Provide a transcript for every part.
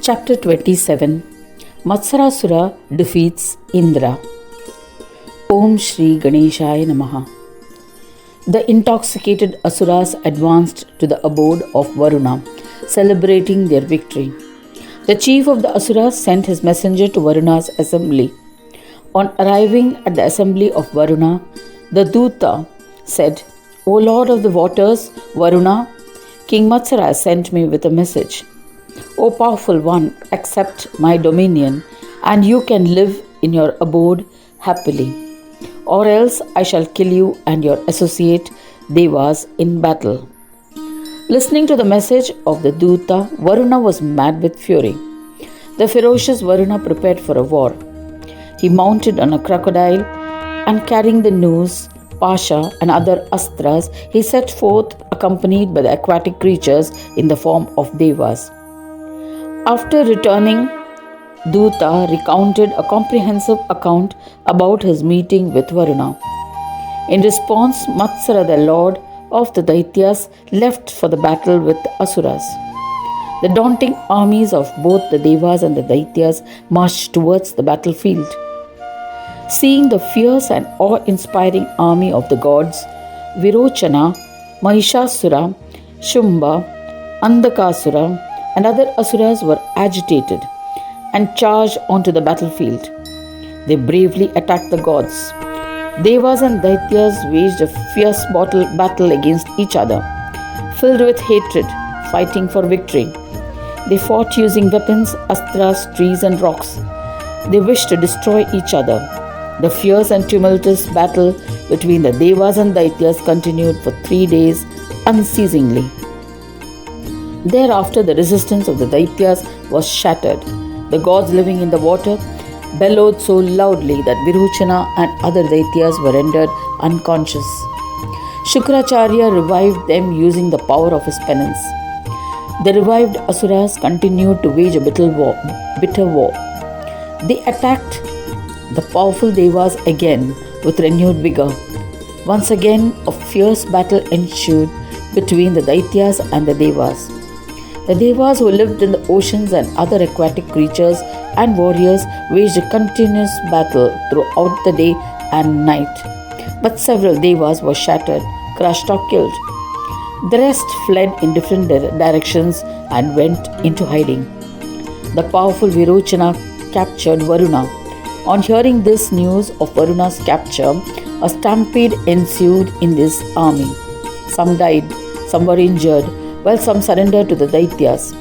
Chapter 27. Matsarasura defeats Indra. Om Shri Ganeshaya Namaha. The intoxicated Asuras advanced to the abode of Varuna, celebrating their victory. The chief of the Asuras sent his messenger to Varuna's assembly. On arriving at the assembly of Varuna, the Duta said, "O Lord of the waters, Varuna, King Matsara sent me with a message. O powerful one, accept my dominion, and you can live in your abode happily. Or else I shall kill you and your associate Devas in battle." Listening to the message of the Duta, Varuna was mad with fury. The ferocious Varuna prepared for a war. He mounted on a crocodile and carrying the noose, Pasha and other astras, he set forth accompanied by the aquatic creatures in the form of Devas. After returning, Duta recounted a comprehensive account about his meeting with Varuna. In response, Matsara, the lord of the Daityas, left for the battle with the Asuras. The daunting armies of both the Devas and the Daityas marched towards the battlefield. Seeing the fierce and awe-inspiring army of the gods, Virochana, Mahishasura, Shumba, Andakasura, and other Asuras were agitated and charged onto the battlefield. They bravely attacked the gods. Devas and Daityas waged a fierce battle against each other, filled with hatred, fighting for victory. They fought using weapons, astras, trees, and rocks. They wished to destroy each other. The fierce and tumultuous battle between the Devas and Daityas continued for 3 days unceasingly. Thereafter, the resistance of the Daityas was shattered. The gods living in the water bellowed so loudly that Virochana and other Daityas were rendered unconscious. Shukracharya revived them using the power of his penance. The revived Asuras continued to wage a bitter war. They attacked the powerful Devas again with renewed vigor. Once again, a fierce battle ensued between the Daityas and the Devas. The Devas who lived in the oceans and other aquatic creatures and warriors waged a continuous battle throughout the day and night. But several Devas were shattered, crushed or killed. The rest fled in different directions and went into hiding. The powerful Virochana captured Varuna. On hearing this news of Varuna's capture, a stampede ensued in this army. Some died, some were injured, while some surrendered to the Daityas.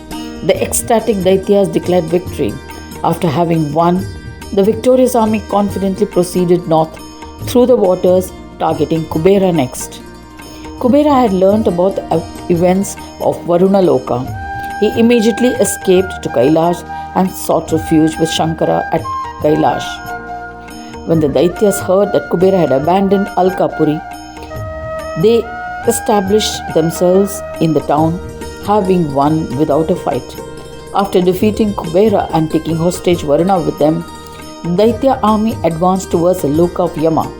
The ecstatic Daityas declared victory. After having won, the victorious army confidently proceeded north through the waters, targeting Kubera next. Kubera had learnt about the events of Varuna Loka. He immediately escaped to Kailash and sought refuge with Shankara at Kailash. When the Daityas heard that Kubera had abandoned Alkapuri, they established themselves in the town, having won without a fight. After defeating Kubera and taking hostage Varuna with them, the Daitya army advanced towards the Loka of Yama,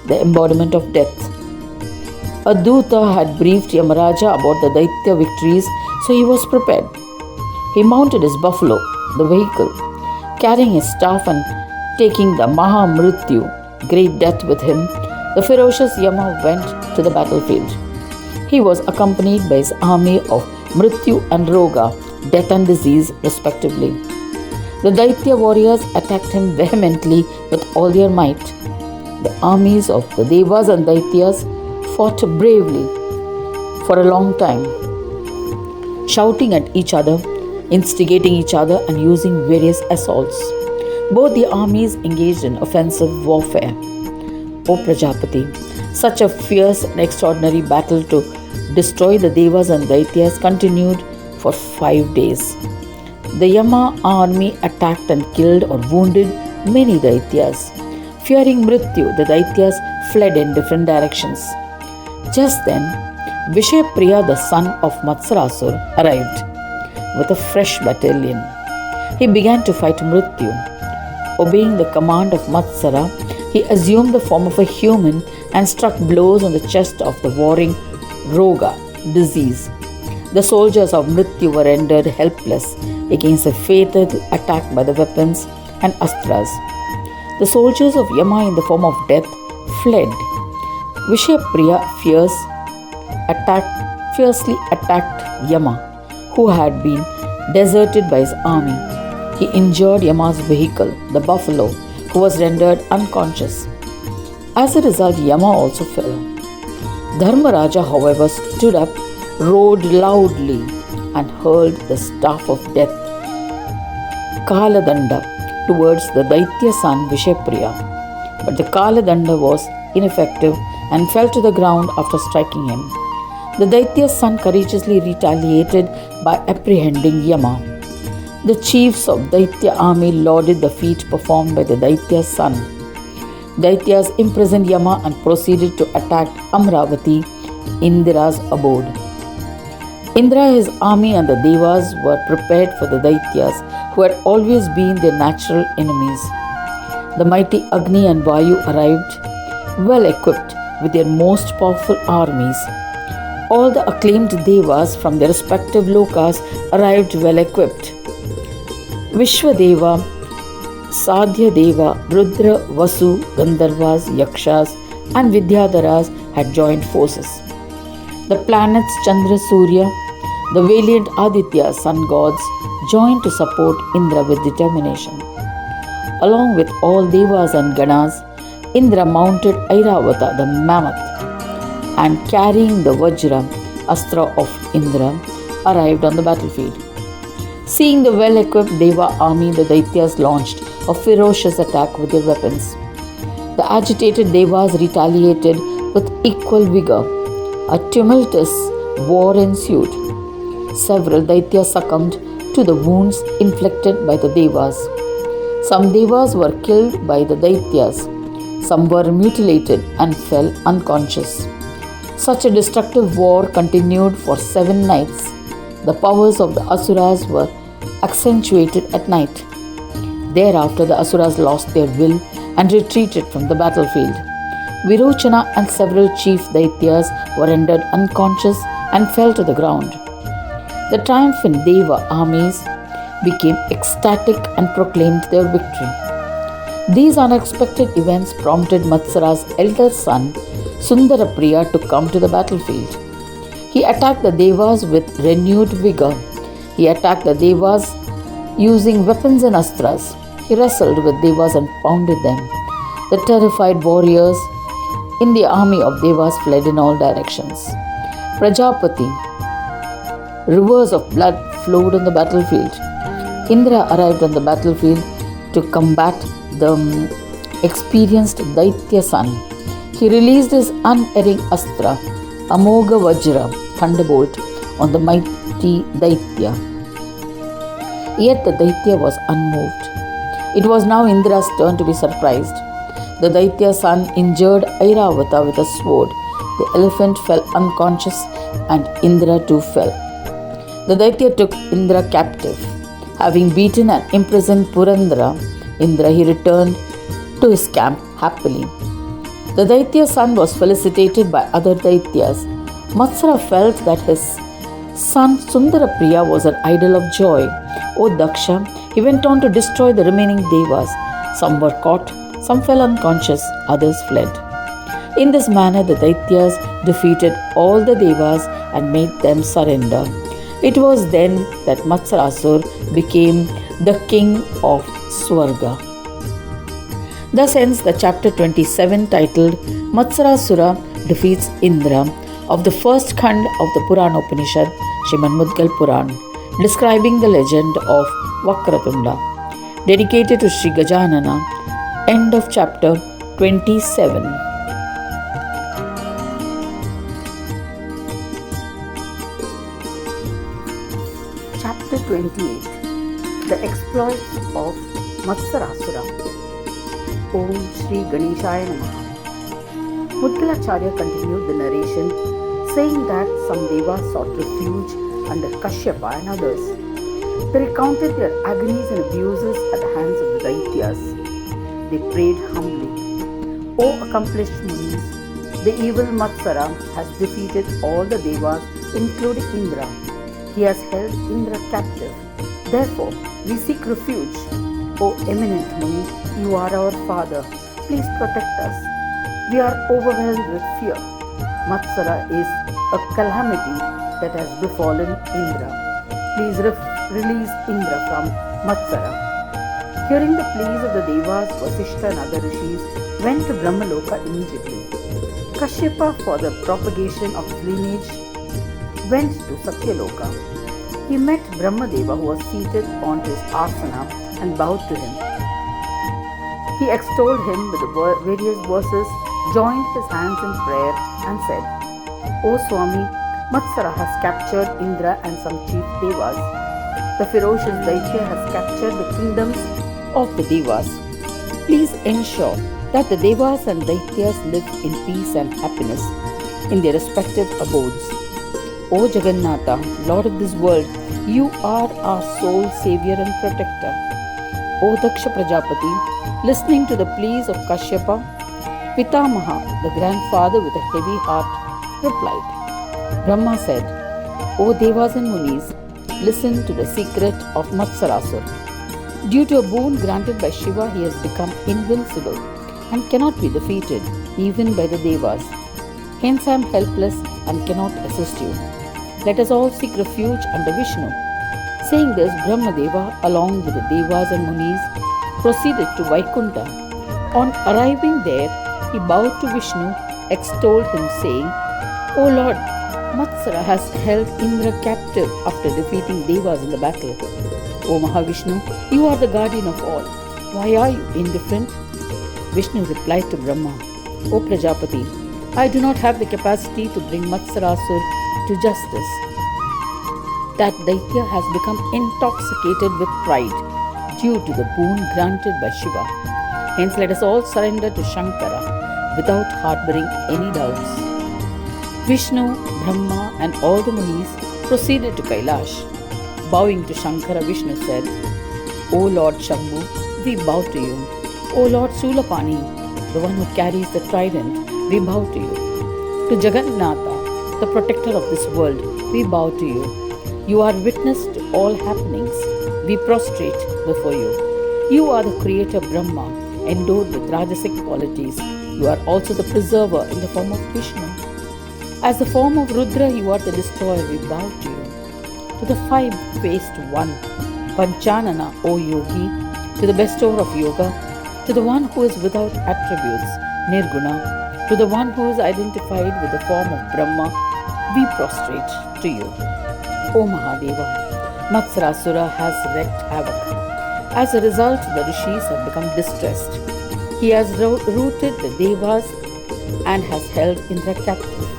the embodiment of death. A Duta had briefed Yamaraja about the Daitya victories, so he was prepared. He mounted his buffalo, the vehicle, carrying his staff and taking the Maha Mrityu, great death, with him. The ferocious Yama went to the battlefield. He was accompanied by his army of Mrityu and Roga, death and disease respectively. The Daitya warriors attacked him vehemently with all their might. The armies of the Devas and Daityas fought bravely for a long time, shouting at each other, instigating each other and using various assaults. Both the armies engaged in offensive warfare. O Prajapati, such a fierce and extraordinary battle to destroy the Devas and Daityas continued for 5 days. The Yama army attacked and killed or wounded many Daityas. Fearing Mrityu, the Daityas fled in different directions. Just then, Vishayapriya, the son of Matsarasur, arrived with a fresh battalion. He began to fight Mrityu. Obeying the command of Matsara, he assumed the form of a human and struck blows on the chest of the warring Roga, disease. The soldiers of Mrityu were rendered helpless against a fatal attack by the weapons and astras. The soldiers of Yama in the form of death fled. Vishapriya fiercely attacked Yama, who had been deserted by his army. He injured Yama's vehicle, the buffalo, who was rendered unconscious. As a result, Yama also fell. Dharmaraja, however, stood up, roared loudly, and hurled the staff of death, Kaladanda, towards the Daitya son Vishapriya. But the Kaladanda was ineffective and fell to the ground after striking him. The Daitya's son courageously retaliated by apprehending Yama. The chiefs of Daitya army lauded the feat performed by the Daitya's son. Daityas imprisoned Yama and proceeded to attack Amravati, Indra's abode. Indra, his army, and the Devas were prepared for the Daityas, who had always been their natural enemies. The mighty Agni and Vayu arrived well equipped with their most powerful armies. All the acclaimed Devas from their respective lokas arrived well equipped. Vishwadeva, Sadhyadeva, Rudra, Vasu, Gandharvas, Yakshas, and Vidyadharas had joined forces. The planets Chandra, Surya, the valiant Aditya, sun gods, joined to support Indra with determination. Along with all Devas and Ganas, Indra mounted Airavata, the mammoth, and carrying the Vajra, astra of Indra, arrived on the battlefield. Seeing the well-equipped Deva army, the Daityas launched a ferocious attack with their weapons. The agitated Devas retaliated with equal vigor. A tumultuous war ensued. Several Daityas succumbed to the wounds inflicted by the Devas. Some Devas were killed by the Daityas. Some were mutilated and fell unconscious. Such a destructive war continued for 7 nights. The powers of the Asuras were accentuated at night. Thereafter, the Asuras lost their will and retreated from the battlefield. Virochana and several chief Daityas were rendered unconscious and fell to the ground. The triumphant Deva armies became ecstatic and proclaimed their victory. These unexpected events prompted Matsara's elder son, Sundarapriya, to come to the battlefield. He attacked the Devas with renewed vigor. He attacked the Devas using weapons and astras. He wrestled with Devas and pounded them. The terrified warriors in the army of Devas fled in all directions. Prajapati, rivers of blood flowed on the battlefield. Indra arrived on the battlefield to combat the experienced Daitya son. He released his unerring astra, Amogha Vajra, thunderbolt, on the mighty Daitya. Yet the Daitya was unmoved. It was now Indra's turn to be surprised. The Daitya son injured Airavata with a sword. The elephant fell unconscious and Indra too fell. The Daitya took Indra captive. Having beaten and imprisoned Indra, he returned to his camp happily. The Daitya's son was felicitated by other Daityas. Matsara felt that his son Sundarapriya was an idol of joy. O Daksha, he went on to destroy the remaining Devas. Some were caught, some fell unconscious, others fled. In this manner, the Daityas defeated all the Devas and made them surrender. It was then that Matsarasur became the king of Swarga. Thus ends the chapter 27 titled Matsarasura defeats Indra of the first Khand of the Purana Upanishad, Srimad Mudgal Puran, describing the legend of Vakratunda, dedicated to Sri Gajanana. End of chapter 27. Chapter 28. The exploits of Matsarasura. Om Shri Ganeshaya Namaha. Mudgalacharya continued the narration, saying that some devas sought refuge under Kashyapa and others. They recounted their agonies and abuses at the hands of the Daityas. They prayed humbly, O accomplished Munis, the evil Matsara has defeated all the devas, including Indra. He has held Indra captive. Therefore, we seek refuge. O eminent Muni, you are our father. Please protect us. We are overwhelmed with fear. Matsara is a calamity that has befallen Indra. Please release Indra from Matsara. Hearing the pleas of the Devas, Vasishta and other rishis went to Brahmaloka immediately. Kashyapa, for the propagation of his lineage, went to Satyaloka. He met Brahmadeva, who was seated on his asana, and bowed to him. He extolled him with the various verses, joined his hands in prayer, and said, O Swami, Matsara has captured Indra and some chief devas. The ferocious Daitya has captured the kingdoms of the devas. Please ensure that the devas and Daityas live in peace and happiness in their respective abodes. O Jagannatha, Lord of this world, you are our sole savior and protector. O Daksha Prajapati, listening to the pleas of Kashyapa, Pitamaha, the grandfather with a heavy heart, replied. Brahma said, O Devas and Munis, listen to the secret of Matsarasur. Due to a boon granted by Shiva, he has become invincible and cannot be defeated even by the Devas. Hence I am helpless and cannot assist you. Let us all seek refuge under Vishnu. Saying this, Brahmadeva, along with the Devas and Munis, proceeded to Vaikunta. On arriving there, he bowed to Vishnu, extolled him, saying, O Lord, Matsara has held Indra captive after defeating Devas in the battle. O Mahavishnu, you are the guardian of all. Why are you indifferent? Vishnu replied to Brahma, O Prajapati, I do not have the capacity to bring Matsarasur to justice. That Daitya has become intoxicated with pride due to the boon granted by Shiva. Hence let us all surrender to Shankara without harboring any doubts. Vishnu, Brahma and all the Munis proceeded to Kailash. Bowing to Shankara, Vishnu said, O Lord Shambhu, we bow to you. O Lord Sulapani, the one who carries the trident, we bow to you. To Jagannatha, the protector of this world, we bow to you. You are witness to all happenings. We prostrate before you. You are the creator Brahma, endowed with Rajasic qualities. You are also the preserver in the form of Vishnu. As the form of Rudra, you are the destroyer. We bow to you. To the five-faced one, Panchanana, O Yogi, to the bestower of yoga, to the one who is without attributes, Nirguna, to the one who is identified with the form of Brahma, we prostrate to you. O Mahadeva, Matsarasura has wreaked havoc. As a result, the rishis have become distressed. He has rooted the devas and has held Indra captive.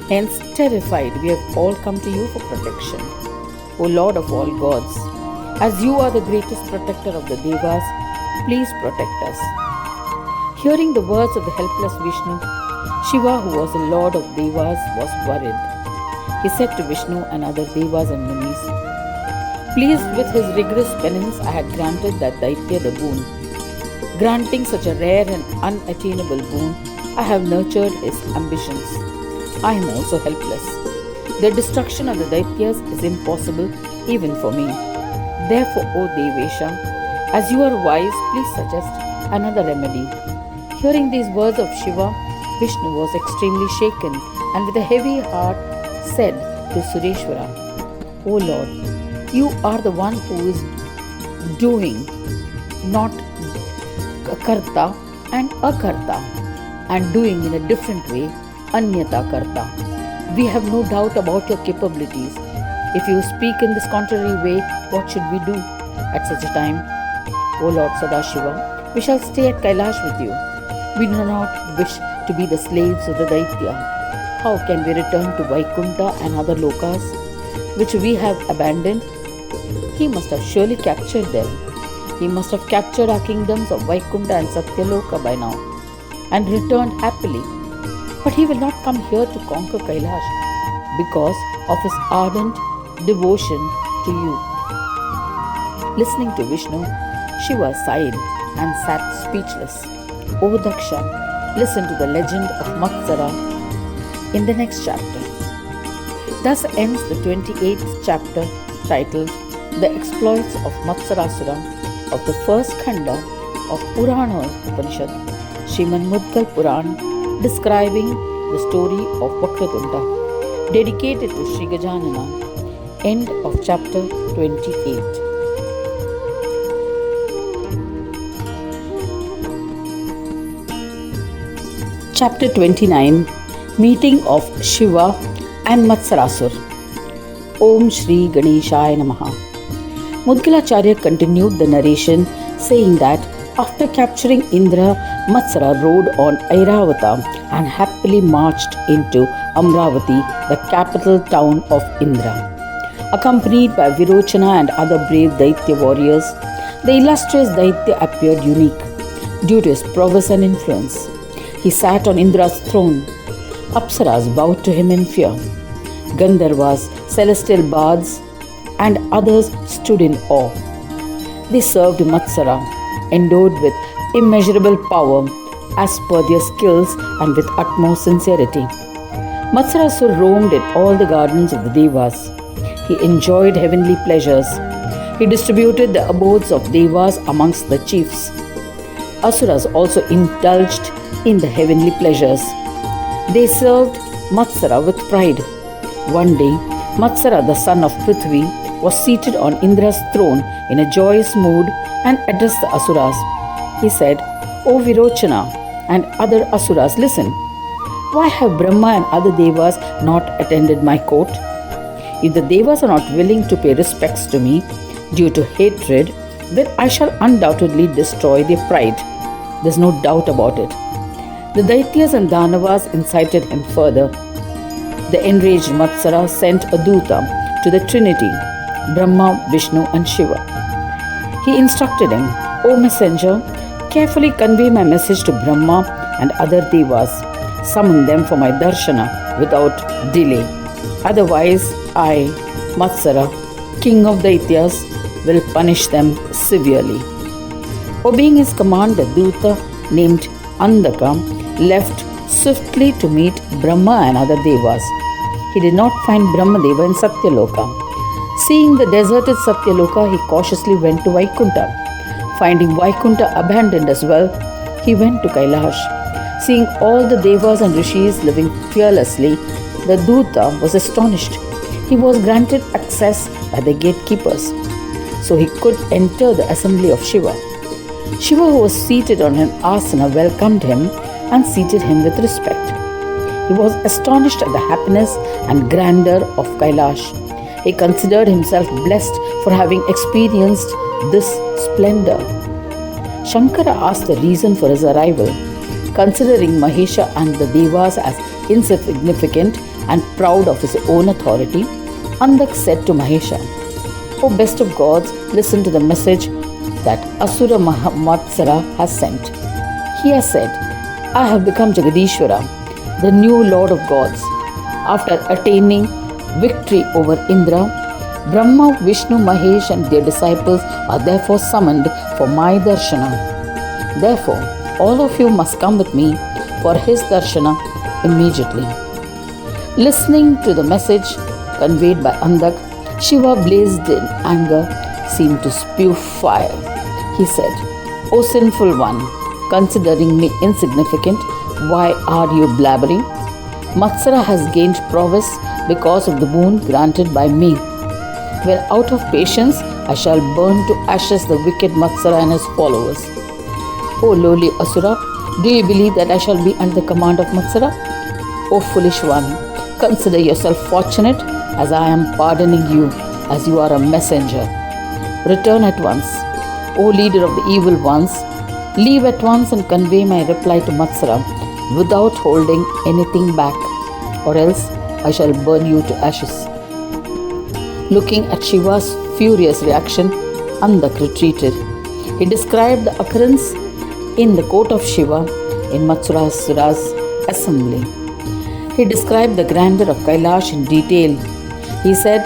Hence, terrified, we have all come to you for protection. O Lord of all gods, as you are the greatest protector of the devas, please protect us. Hearing the words of the helpless Vishnu, Shiva, who was the Lord of devas, was worried. He said to Vishnu and other devas and munis, pleased with his rigorous penance, I had granted that Daitya the boon. Granting such a rare and unattainable boon, I have nurtured his ambitions. I am also helpless. The destruction of the Daityas is impossible even for me. Therefore, O Devesha, as you are wise, please suggest another remedy. Hearing these words of Shiva, Vishnu was extremely shaken and with a heavy heart said to Sureshwara, O Lord, you are the one who is doing, not karta and akarta, and doing in a different way, anyata karta. We have no doubt about your capabilities. If you speak in this contrary way, what should we do at such a time? O Lord Sadashiva, we shall stay at Kailash with you. We do not wish to be the slaves of the Daitya. How can we return to Vaikunta and other lokas, which we have abandoned? He must have surely captured them. He must have captured our kingdoms of Vaikunta and Satyaloka by now, and returned happily. But he will not come here to conquer Kailash because of his ardent devotion to you. Listening to Vishnu, Shiva sighed and sat speechless. O Daksha, listen to the legend of Matsara in the next chapter. Thus ends the 28th chapter titled The Exploits of Matsarasura of the first Khanda of Purana Upanishad, Srimad Mudgal Puran, describing the story of Vakratunda, dedicated to Sri Gajanana. End of chapter 28. Chapter 29, Meeting of Shiva and Matsarasur. Om Shri Ganeshaya Namaha. Mudgalacharya continued the narration, saying that after capturing Indra, Matsara rode on Airavata and happily marched into Amravati, the capital town of Indra. Accompanied by Virochana and other brave Daitya warriors, the illustrious Daitya appeared unique due to his prowess and influence. He sat on Indra's throne. Apsaras bowed to him in fear. Gandharvas, celestial bards, and others stood in awe. They served Matsara, endowed with immeasurable power as per their skills and with utmost sincerity. Matsarasur roamed in all the gardens of the Devas. He enjoyed heavenly pleasures. He distributed the abodes of Devas amongst the chiefs. Asuras also indulged in the heavenly pleasures. They served Matsara with pride. One day, Matsara, the son of Prithvi, was seated on Indra's throne in a joyous mood and addressed the Asuras. He said, O Virochana and other Asuras, listen. Why have Brahma and other Devas not attended my court? If the Devas are not willing to pay respects to me due to hatred, then I shall undoubtedly destroy their pride. There's no doubt about it. The Daityas and Danavas incited him further. The enraged Matsara sent a Duta to the Trinity, Brahma, Vishnu and Shiva. He instructed him, O messenger, carefully convey my message to Brahma and other Devas. Summon them for my darshana without delay. Otherwise, I, Matsara, king of Daityas, will punish them severely. Obeying his command, the Duta named Andaka left swiftly to meet Brahma and other Devas. He did not find Brahmadeva in Satyaloka. Seeing the deserted Satyaloka, he cautiously went to Vaikunta. Finding Vaikunta abandoned as well, he went to Kailash. Seeing all the Devas and Rishis living fearlessly, the Duta was astonished. He was granted access by the gatekeepers, so he could enter the assembly of Shiva. Shiva, who was seated on an asana, welcomed him and seated him with respect. He was astonished at the happiness and grandeur of Kailash. He considered himself blessed for having experienced this splendor. Shankara asked the reason for his arrival. Considering Mahesha and the Devas as insignificant and proud of his own authority, Andak said to Mahesha, O best of gods, listen to the message that Asura Matsara has sent. He has said, I have become Jagadishwara, the new Lord of gods. After attaining victory over Indra, Brahma, Vishnu, Mahesh and their disciples are therefore summoned for my darshana. Therefore, all of you must come with me for his darshana immediately. Listening to the message conveyed by Andak, Shiva, blazed in anger, seemed to spew fire. He said, O sinful one, considering me insignificant, why are you blabbering? Matsara has gained prowess because of the boon granted by me. When out of patience, I shall burn to ashes the wicked Matsara and his followers. O lowly Asura, do you believe that I shall be under the command of Matsara? O foolish one, consider yourself fortunate as I am pardoning you as you are a messenger. Return at once. O leader of the evil ones, leave at once and convey my reply to Matsara without holding anything back, or else I shall burn you to ashes. Looking at Shiva's furious reaction, Andak retreated. He described the occurrence in the court of Shiva in Matsarasura's assembly. He described the grandeur of Kailash in detail. He said,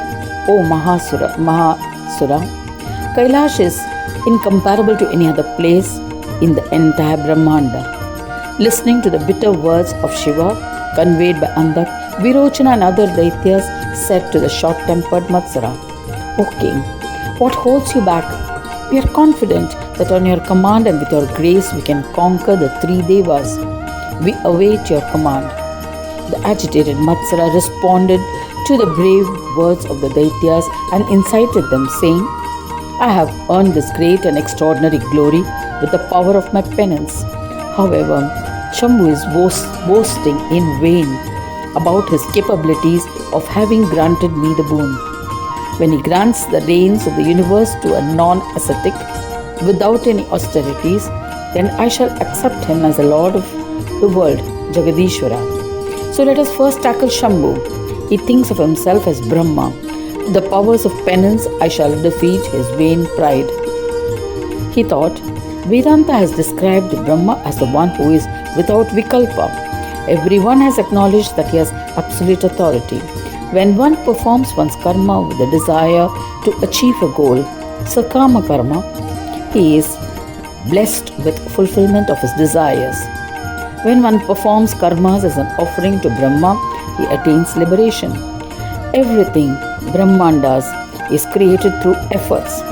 O Mahasura, Kailash is incomparable to any other place in the entire Brahmanda. Listening to the bitter words of Shiva conveyed by Andak, Virochana and other Daityas said to the short-tempered Matsara, "O king, what holds you back? We are confident that on your command and with your grace we can conquer the three devas. We await your command." The agitated Matsara responded to the brave words of the Daityas and incited them, saying, "I have earned this great and extraordinary glory with the power of my penance. However, Shambhu is boasting in vain about his capabilities of having granted me the boon. When he grants the reins of the universe to a non-ascetic without any austerities, then I shall accept him as the Lord of the world, Jagadishwara. So let us first tackle Shambhu. He thinks of himself as Brahma. With the powers of penance, I shall defeat his vain pride." He thought, Vedanta has described Brahma as the one who is without vikalpa. Everyone has acknowledged that he has absolute authority. When one performs one's karma with the desire to achieve a goal, sakama karma, he is blessed with fulfillment of his desires. When one performs karmas as an offering to Brahma, he attains liberation. Everything Brahmandas is created through efforts,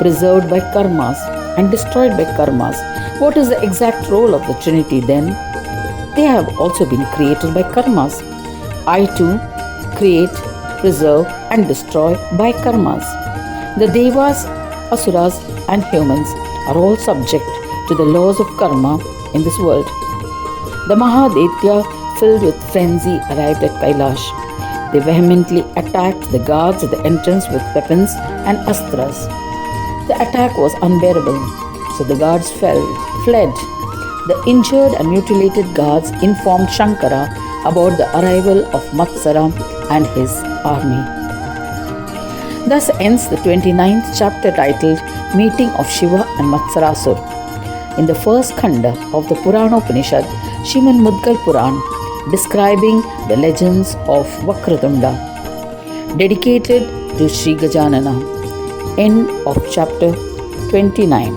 preserved by karmas and destroyed by karmas. What is the exact role of the Trinity then? They have also been created by karmas. I too create, preserve and destroy by karmas. The devas, asuras and humans are all subject to the laws of karma in this world. The Mahadaitya, filled with frenzy, arrived at Kailash. They vehemently attacked the guards at the entrance with weapons and astras. The attack was unbearable, so the guards fled. The injured and mutilated guards informed Shankara about the arrival of Matsara and his army. Thus ends the 29th chapter titled Meeting of Shiva and Matsarasur. In the first khanda of the Puranopanishad, Srimad Mudgal Puran, describing the legends of Vakratunda, dedicated to Sri Gajanana. End of chapter 29.